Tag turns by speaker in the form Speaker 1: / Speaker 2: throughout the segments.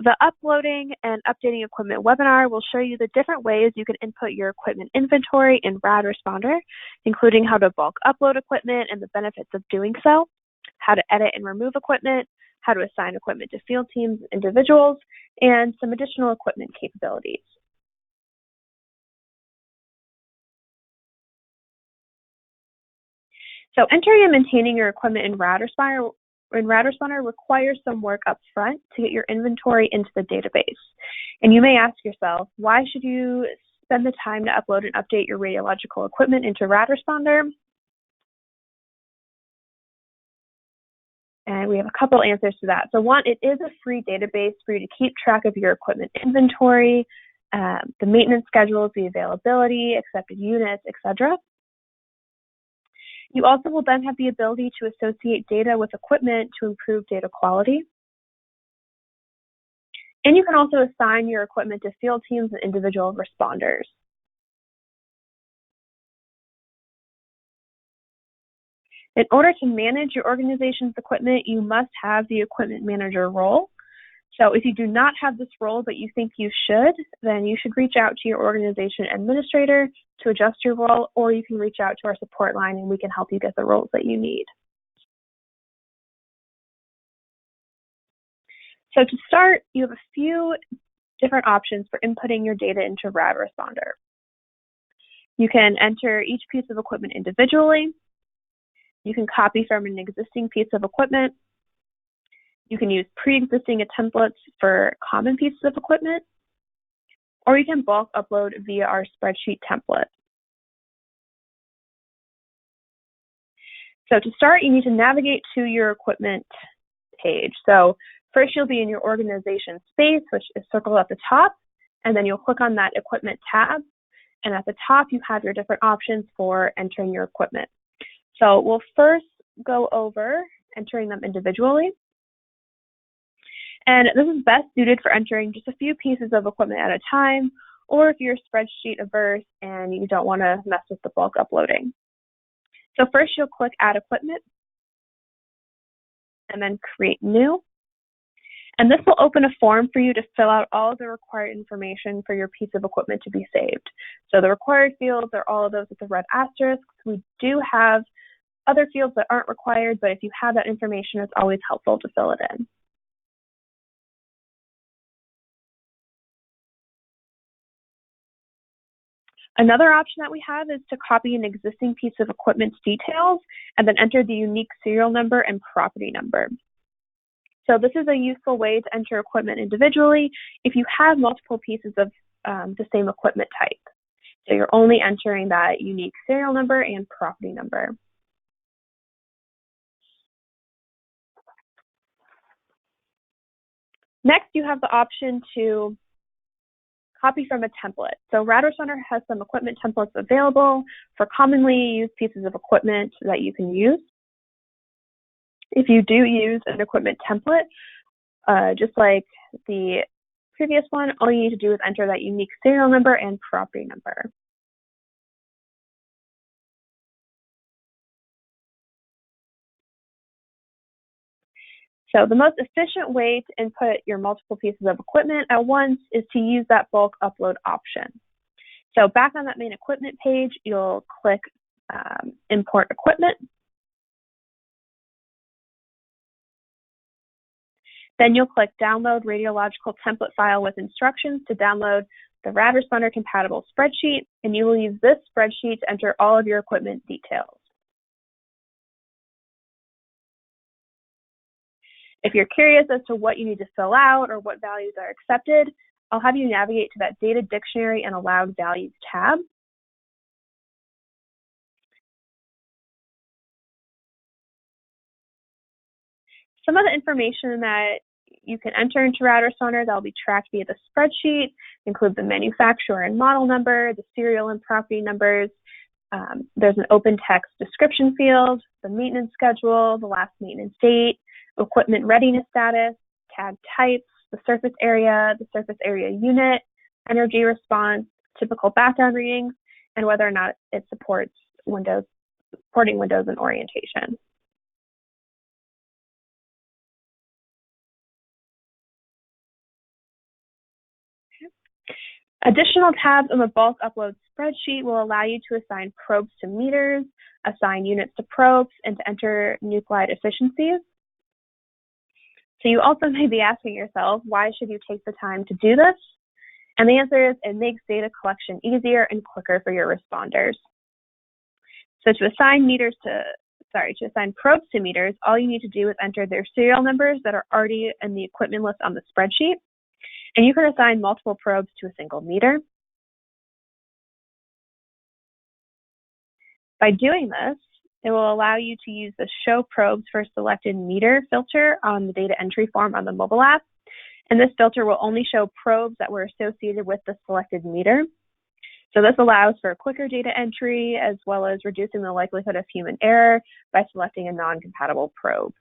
Speaker 1: the uploading and updating equipment webinar will show you the different ways you can input your equipment inventory in RadResponder, including how to bulk upload equipment and the benefits of doing so, how to edit and remove equipment, how to assign equipment to field teams and individuals, and some additional equipment capabilities. So entering and maintaining your equipment in RadResponder requires some work up front to get your inventory into the database. And you may ask yourself, why should you spend the time to upload and update your radiological equipment into RadResponder? And we have a couple answers to that. So one, it is a free database for you to keep track of your equipment inventory, the maintenance schedules, the availability, accepted units, etc. You also will then have the ability to associate data with equipment to improve data quality. And you can also assign your equipment to field teams and individual responders. In order to manage your organization's equipment, you must have the equipment manager role. So if you do not have this role but you think you should, then you should reach out to your organization administrator to adjust your role, or you can reach out to our support line and we can help you get the roles that you need. So to start, you have a few different options for inputting your data into RadResponder. You can enter each piece of equipment individually. You can copy from an existing piece of equipment. You can use pre-existing templates for common pieces of equipment, or you can bulk upload via our spreadsheet template. So to start, you need to navigate to your equipment page. So first you'll be in your organization space, which is circled at the top, and then you'll click on that equipment tab. And at the top, you have your different options for entering your equipment. So we'll first go over entering them individually. And this is best suited for entering just a few pieces of equipment at a time, or if you're spreadsheet averse and you don't want to mess with the bulk uploading. So first you'll click Add Equipment, and then Create New. And this will open a form for you to fill out all of the required information for your piece of equipment to be saved. So the required fields are all of those with the red asterisks. We do have other fields that aren't required, but if you have that information, it's always helpful to fill it in. Another option that we have is to copy an existing piece of equipment's details and then enter the unique serial number and property number. So this is a useful way to enter equipment individually if you have multiple pieces of the same equipment type. So you're only entering that unique serial number and property number. Next, you have the option to copy from a template. So RadResponder has some equipment templates available for commonly used pieces of equipment that you can use. If you do use an equipment template, just like the previous one, all you need to do is enter that unique serial number and property number. So the most efficient way to input your multiple pieces of equipment at once is to use that bulk upload option. So back on that main equipment page, you'll click Import Equipment. Then you'll click Download Radiological Template File with instructions to download the RadResponder compatible spreadsheet, and you will use this spreadsheet to enter all of your equipment details. If you're curious as to what you need to fill out or what values are accepted, I'll have you navigate to that Data Dictionary and Allowed Values tab. Some of the information that you can enter into RadResponder that will be tracked via the spreadsheet include the manufacturer and model number, the serial and property numbers. There's an open text description field, the maintenance schedule, the last maintenance date, equipment readiness status, tag types, the surface area unit, energy response, typical background readings, and whether or not it supporting Windows and orientation. Additional tabs on the bulk upload spreadsheet will allow you to assign probes to meters, assign units to probes, and to enter nuclide efficiencies. So you also may be asking yourself, why should you take the time to do this? And the answer is it makes data collection easier and quicker for your responders. So to assign probes to meters, all you need to do is enter their serial numbers that are already in the equipment list on the spreadsheet. And you can assign multiple probes to a single meter. By doing this, it will allow you to use the Show Probes for Selected Meter filter on the data entry form on the mobile app. And this filter will only show probes that were associated with the selected meter. So this allows for quicker data entry as well as reducing the likelihood of human error by selecting a non-compatible probe.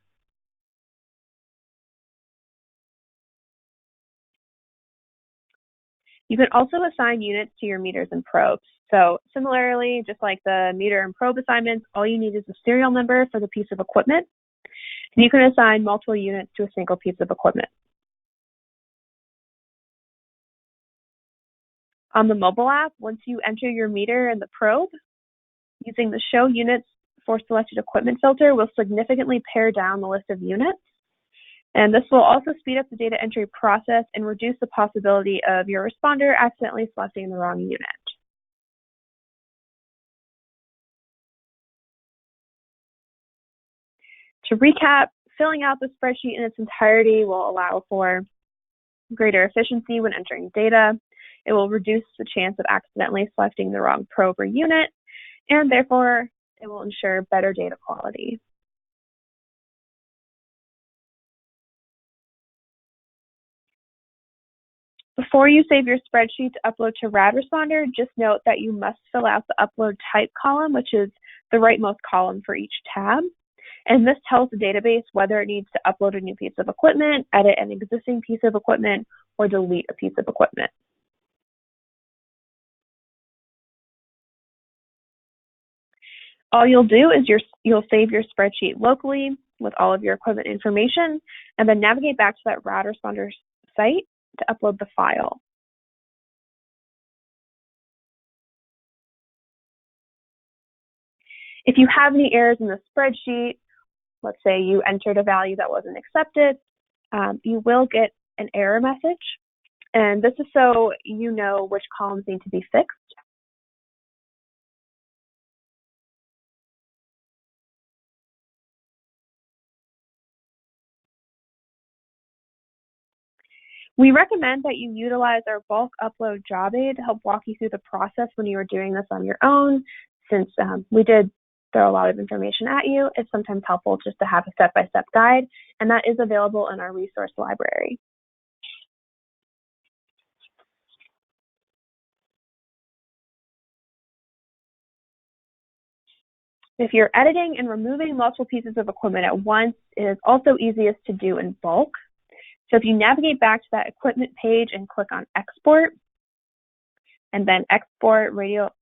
Speaker 1: You can also assign units to your meters and probes. So similarly, just like the meter and probe assignments, all you need is the serial number for the piece of equipment. And you can assign multiple units to a single piece of equipment. On the mobile app, once you enter your meter and the probe, using the Show Units for Selected Equipment filter will significantly pare down the list of units. And this will also speed up the data entry process and reduce the possibility of your responder accidentally selecting the wrong unit. To recap, filling out the spreadsheet in its entirety will allow for greater efficiency when entering data. It will reduce the chance of accidentally selecting the wrong probe or unit, and therefore it will ensure better data quality. Before you save your spreadsheet to upload to RadResponder, just note that you must fill out the upload type column, which is the rightmost column for each tab. And this tells the database whether it needs to upload a new piece of equipment, edit an existing piece of equipment, or delete a piece of equipment. All you'll do is you'll save your spreadsheet locally with all of your equipment information, and then navigate back to that RadResponder site to upload the file. If you have any errors in the spreadsheet, let's say you entered a value that wasn't accepted, you will get an error message. And this is so you know which columns need to be fixed. We recommend that you utilize our bulk upload job aid to help walk you through the process when you are doing this on your own. Since we did throw a lot of information at you, it's sometimes helpful just to have a step-by-step guide, and that is available in our resource library. If you're editing and removing multiple pieces of equipment at once, it is also easiest to do in bulk. So if you navigate back to that equipment page and click on Export, and then export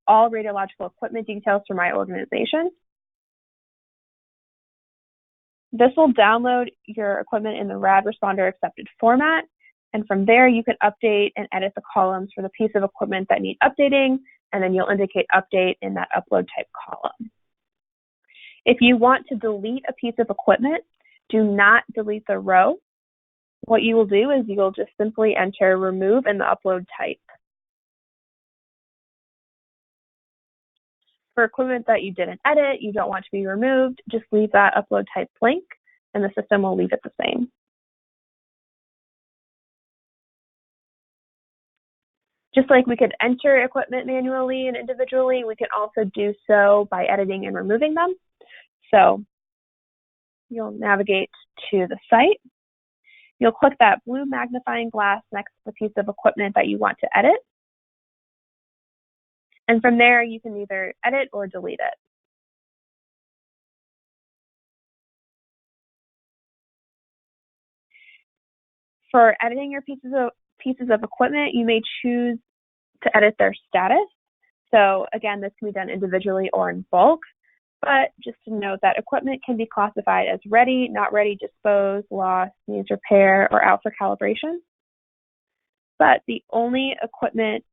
Speaker 1: all radiological equipment details for my organization, this will download your equipment in the RadResponder accepted format. And from there, you can update and edit the columns for the piece of equipment that need updating, and then you'll indicate update in that upload type column. If you want to delete a piece of equipment, do not delete the row. What you will do is you'll just simply enter remove in the upload type. For equipment that you didn't edit, you don't want to be removed, just leave that upload type blank, and the system will leave it the same. Just like we could enter equipment manually and individually, we can also do so by editing and removing them. So you'll navigate to the site. You'll click that blue magnifying glass next to the piece of equipment that you want to edit. And from there, you can either edit or delete it. For editing your pieces of equipment, you may choose to edit their status. So again, this can be done individually or in bulk. But just to note that equipment can be classified as ready, not ready, disposed, lost, needs repair, or out for calibration. but the only equipment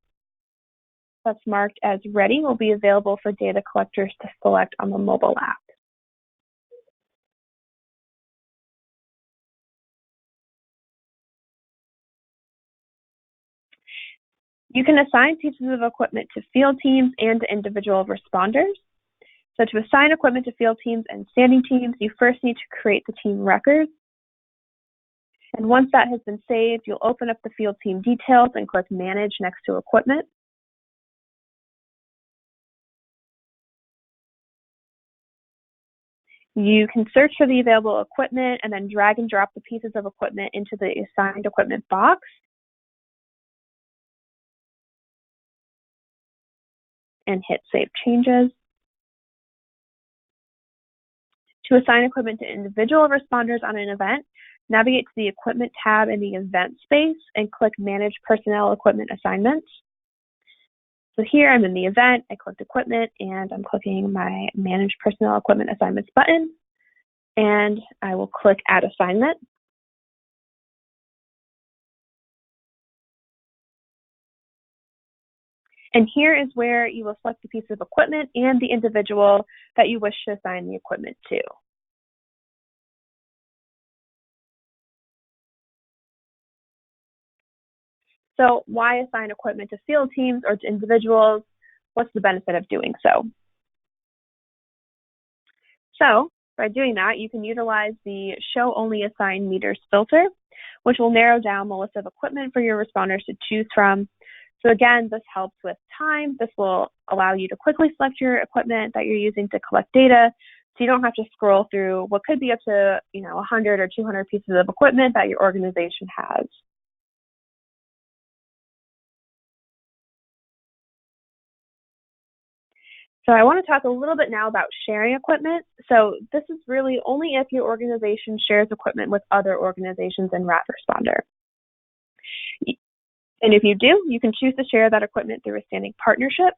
Speaker 1: that's marked as ready will be available for data collectors to select on the mobile app. You can assign pieces of equipment to field teams and to individual responders. So to assign equipment to field teams and standing teams, you first need to create the team records. And once that has been saved, you'll open up the field team details and click Manage next to Equipment. You can search for the available equipment and then drag and drop the pieces of equipment into the assigned equipment box. And hit Save Changes. To assign equipment to individual responders on an event, navigate to the Equipment tab in the Event space and click Manage Personnel Equipment Assignments. So here I'm in the event, I clicked Equipment, and I'm clicking my Manage Personnel Equipment Assignments button, and I will click Add Assignment. And here is where you will select the piece of equipment and the individual that you wish to assign the equipment to. So why assign equipment to field teams or to individuals? What's the benefit of doing so? So by doing that, you can utilize the Show Only Assigned Meters filter, which will narrow down the list of equipment for your responders to choose from. So again, this helps with time. This will allow you to quickly select your equipment that you're using to collect data, so you don't have to scroll through what could be up to 100 or 200 pieces of equipment that your organization has. So I want to talk a little bit now about sharing equipment. So this is really only if your organization shares equipment with other organizations in RadResponder. And if you do, you can choose to share that equipment through a standing partnership.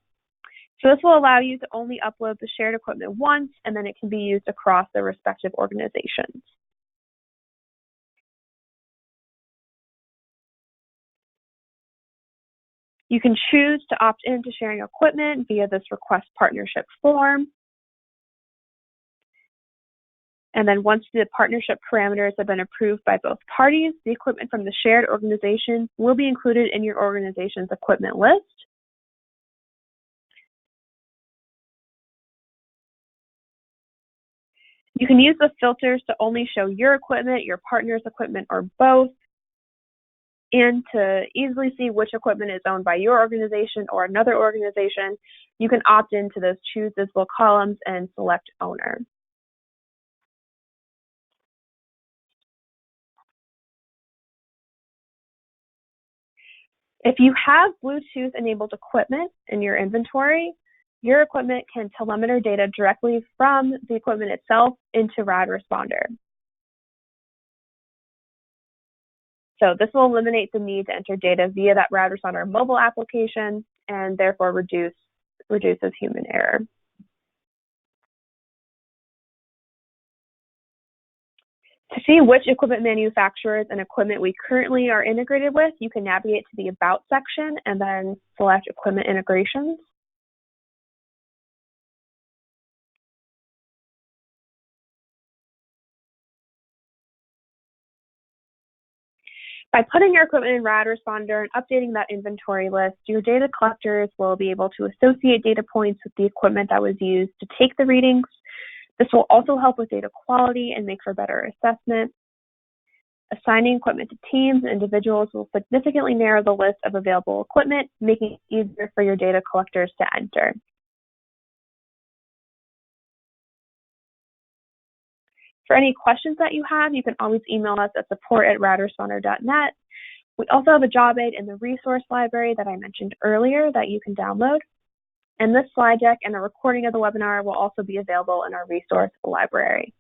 Speaker 1: So this will allow you to only upload the shared equipment once, and then it can be used across the respective organizations. You can choose to opt in to sharing equipment via this request partnership form. And then once the partnership parameters have been approved by both parties, the equipment from the shared organization will be included in your organization's equipment list. You can use the filters to only show your equipment, your partner's equipment, or both, and to easily see which equipment is owned by your organization or another organization, you can opt into those Choose Visible columns and select Owner. If you have Bluetooth-enabled equipment in your inventory, your equipment can telemeter data directly from the equipment itself into RadResponder. So this will eliminate the need to enter data via that RadResponder mobile application and therefore reduces human error. To see which equipment manufacturers and equipment we currently are integrated with, you can navigate to the About section and then select Equipment Integrations. By putting your equipment in RadResponder and updating that inventory list, your data collectors will be able to associate data points with the equipment that was used to take the readings. This will also help with data quality and make for better assessment. Assigning equipment to teams and individuals will significantly narrow the list of available equipment, making it easier for your data collectors to enter. For any questions that you have, you can always email us at support@radresponder.net. We also have a job aid in the resource library that I mentioned earlier that you can download. And this slide deck and a recording of the webinar will also be available in our resource library.